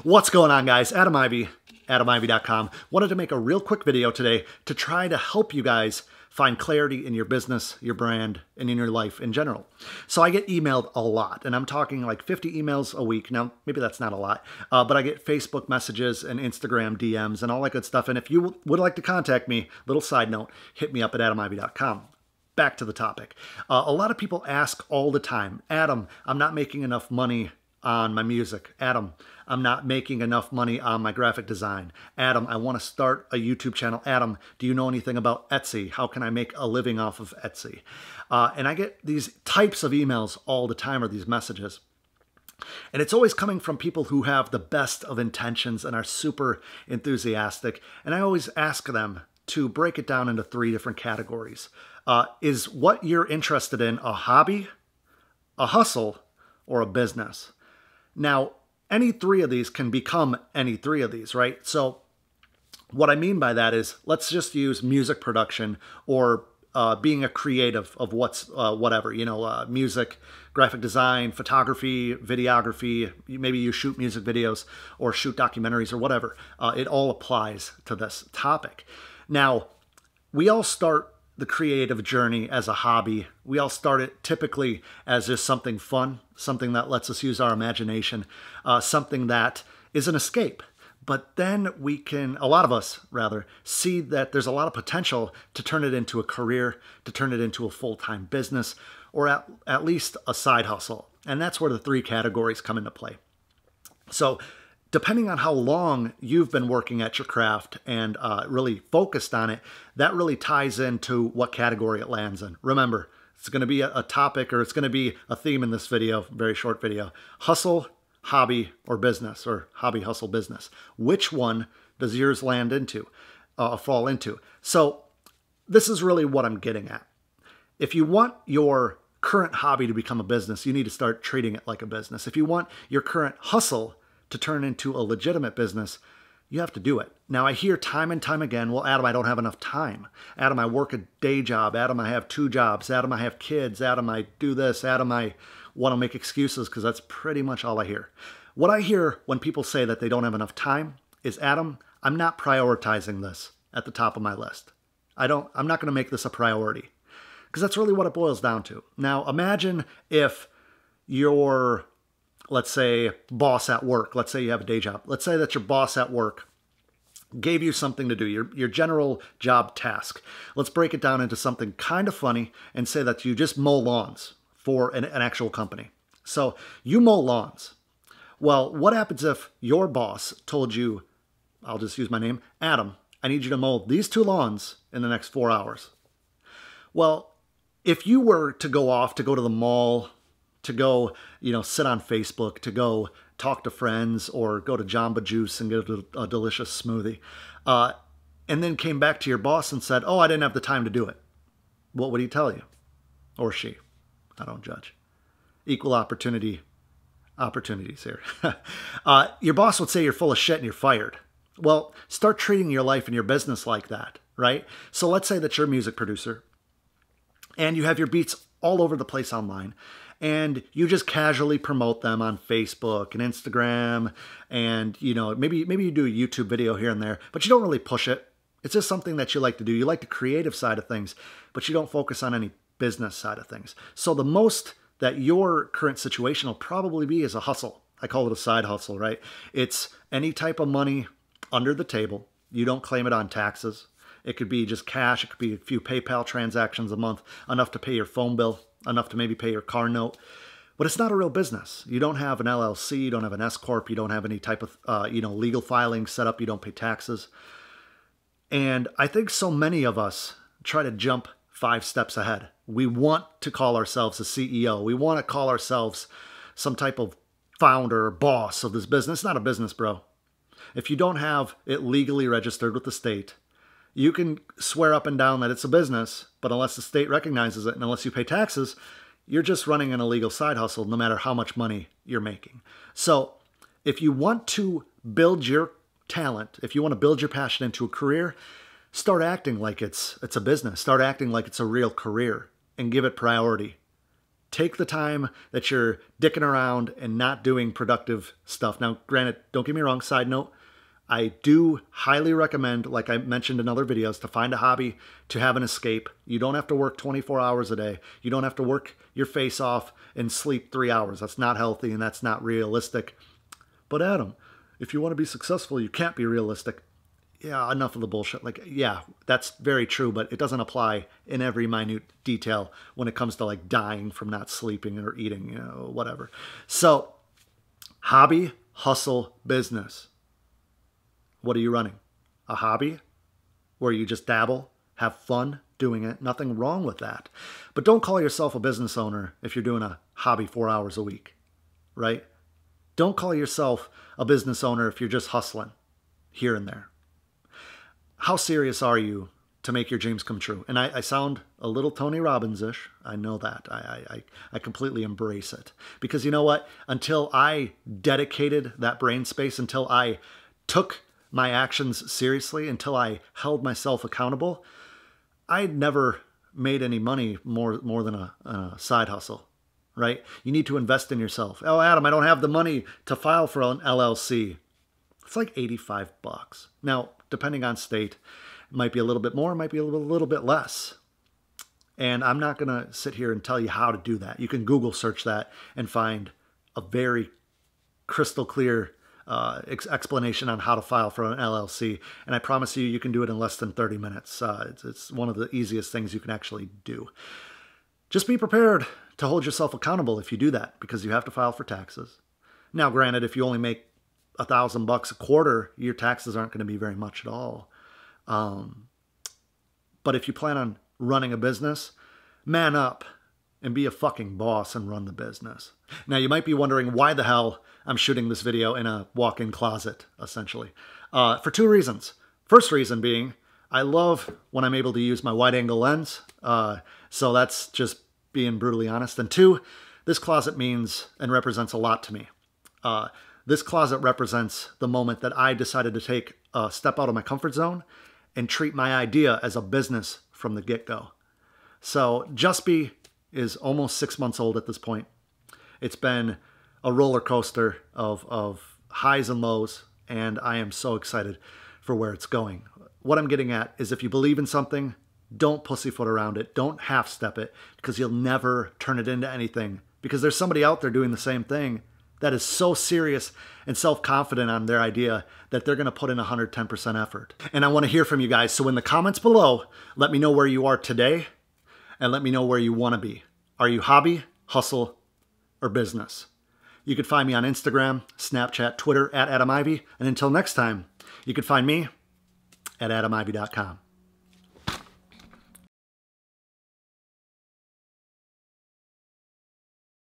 What's going on, guys? Adam Ivy, AdamIvy.com. Wanted to make a real quick video today to try to help you guys find clarity in your business, your brand, and in your life in general. So I get emailed a lot, and I'm talking like 50 emails a week. Now, maybe that's not a lot, but I get Facebook messages and Instagram DMs and all that good stuff. And if you would like to contact me, little side note, hit me up at AdamIvy.com. Back to the topic. A lot of people ask all the time, Adam, I'm not making enough money on my music. Adam, I'm not making enough money on my graphic design. Adam, I want to start a YouTube channel. Adam, do you know anything about Etsy? How can I make a living off of Etsy? And I get these types of emails all the time, or these messages. And it's always coming from people who have the best of intentions and are super enthusiastic. And I always ask them to break it down into 3 different categories. Is what you're interested in a hobby, a hustle, or a business? Now, any 3 of these can become any 3 of these, right? So what I mean by that is, let's just use music production or being a creative of whatever, music, graphic design, photography, videography. Maybe you shoot music videos or shoot documentaries or whatever. It all applies to this topic. Now, we all start the creative journey as a hobby. We all start it typically as just something fun, something that lets us use our imagination, something that is an escape. But then we can, a lot of us rather, see that there's a lot of potential to turn it into a career, to turn it into a full-time business, or at least a side hustle. And that's where the 3 categories come into play. So depending on how long you've been working at your craft and really focused on it, that really ties into what category it lands in. Remember, it's going to be a topic, or it's going to be a theme in this video, very short video. Hustle, hobby, or business, or hobby, hustle, business. Which one does yours land into, fall into? So this is really what I'm getting at. If you want your current hobby to become a business, you need to start treating it like a business. If you want your current hustle to turn into a legitimate business, you have to do it. Now, I hear time and time again, well, Adam, I don't have enough time. Adam, I work a day job. Adam, I have 2 jobs. Adam, I have kids. Adam, I do this. Adam, I want to make excuses, because that's pretty much all I hear. What I hear when people say that they don't have enough time is, Adam, I'm not prioritizing this at the top of my list. I'm not going to make this a priority, because that's really what it boils down to. Now, imagine if your, let's say, boss at work, let's say you have a day job. Let's say that your boss at work gave you something to do, your general job task. Let's break it down into something kind of funny and say that you just mow lawns for an actual company. So you mow lawns. Well, what happens if your boss told you, I'll just use my name, Adam, I need you to mow these 2 lawns in the next 4 hours? Well, if you were to go off, to go to the mall, to go, sit on Facebook, to go talk to friends, or go to Jamba Juice and get a delicious smoothie, and then came back to your boss and said, oh, I didn't have the time to do it, what would he tell you? Or she? I don't judge. Equal opportunities here. Your boss would say you're full of shit and you're fired. Well, start treating your life and your business like that, right? So let's say that you're a music producer and you have your beats all over the place online, and you just casually promote them on Facebook and Instagram, and maybe you do a YouTube video here and there, but you don't really push it. It's just something that you like to do. You like the creative side of things, but you don't focus on any business side of things. So the most that your current situation will probably be is a hustle. I call it a side hustle, right? It's any type of money under the table. You don't claim it on taxes. It could be just cash. It could be a few PayPal transactions a month, enough to pay your phone bill, enough to maybe pay your car note. But it's not a real business. You don't have an LLC. You don't have an S-Corp. You don't have any type of legal filing set up. You don't pay taxes. And I think so many of us try to jump 5 steps ahead. We want to call ourselves a CEO. We want to call ourselves some type of founder or boss of this business. It's not a business, bro. If you don't have it legally registered with the state, you can swear up and down that it's a business, but unless the state recognizes it and unless you pay taxes, you're just running an illegal side hustle no matter how much money you're making. So if you want to build your talent, if you want to build your passion into a career, start acting like it's a business. Start acting like it's a real career and give it priority. Take the time that you're dicking around and not doing productive stuff. Now, granted, don't get me wrong, side note, I do highly recommend, like I mentioned in other videos, to find a hobby, to have an escape. You don't have to work 24 hours a day. You don't have to work your face off and sleep 3 hours. That's not healthy and that's not realistic. But Adam, if you want to be successful, you can't be realistic. Yeah, enough of the bullshit. Like, yeah, that's very true, but it doesn't apply in every minute detail when it comes to like dying from not sleeping or eating, you know, whatever. So, hobby, hustle, business. What are you running? A hobby where you just dabble, have fun doing it. Nothing wrong with that. But don't call yourself a business owner if you're doing a hobby 4 hours a week, right? Don't call yourself a business owner if you're just hustling here and there. How serious are you to make your dreams come true? And I sound a little Tony Robbins-ish. I know that. I completely embrace it. Because you know what? Until I dedicated that brain space, until I took my actions seriously, until I held myself accountable, I'd never made any money more than a side hustle, right? You need to invest in yourself. Oh, Adam, I don't have the money to file for an LLC. It's like $85. Now, depending on state, it might be a little bit more, it might be a little bit less. And I'm not going to sit here and tell you how to do that. You can Google search that and find a very crystal clear explanation on how to file for an LLC. And I promise you, you can do it in less than 30 minutes. It's one of the easiest things you can actually do. Just be prepared to hold yourself accountable if you do that, because you have to file for taxes. Now, granted, if you only make $1,000 a quarter, your taxes aren't going to be very much at all. But if you plan on running a business, man up and be a fucking boss and run the business. Now, you might be wondering why the hell I'm shooting this video in a walk-in closet, essentially. For two reasons. First reason being, I love when I'm able to use my wide-angle lens. So that's just being brutally honest. And two, this closet means and represents a lot to me. This closet represents the moment that I decided to take a step out of my comfort zone and treat my idea as a business from the get-go. So Just Be is almost 6 months old at this point. It's been a roller coaster of highs and lows, and I am so excited for where it's going. What I'm getting at is if you believe in something, don't pussyfoot around it. Don't half-step it, because you'll never turn it into anything, because there's somebody out there doing the same thing that is so serious and self-confident on their idea that they're going to put in 110% effort. And I want to hear from you guys. So in the comments below, let me know where you are today and let me know where you want to be. Are you hobby, hustle, or business? You can find me on Instagram, Snapchat, Twitter, @AdamIvy. And until next time, you can find me at adamivy.com.